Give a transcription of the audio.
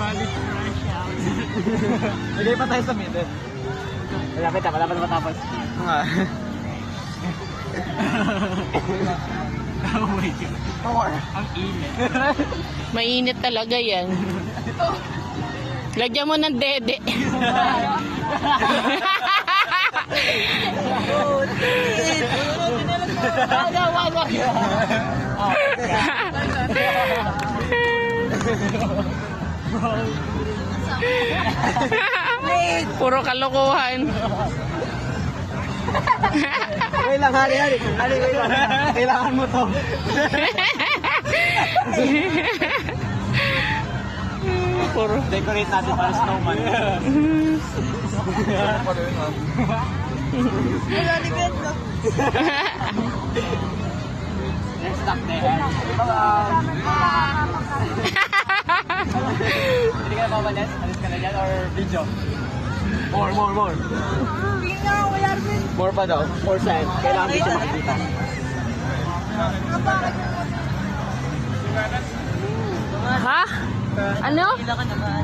Balik rush out. Hindi pa tayo sa middle. Malapit na matapos. Nga. Oh my God. Power. Ang init. Mainit talaga yan. Lagyan mo ng dede. Puro kalokohan. Wait lang, hari. Wait lang. Kailangan mo to. Puro. Decorate natin para snowman. Let's stop there. Hindi ka na mamalis? Alis ka na dyan or video? More. More pa daw. More side. Kailangan video makikita. Ha? Ano? Kailangan naman.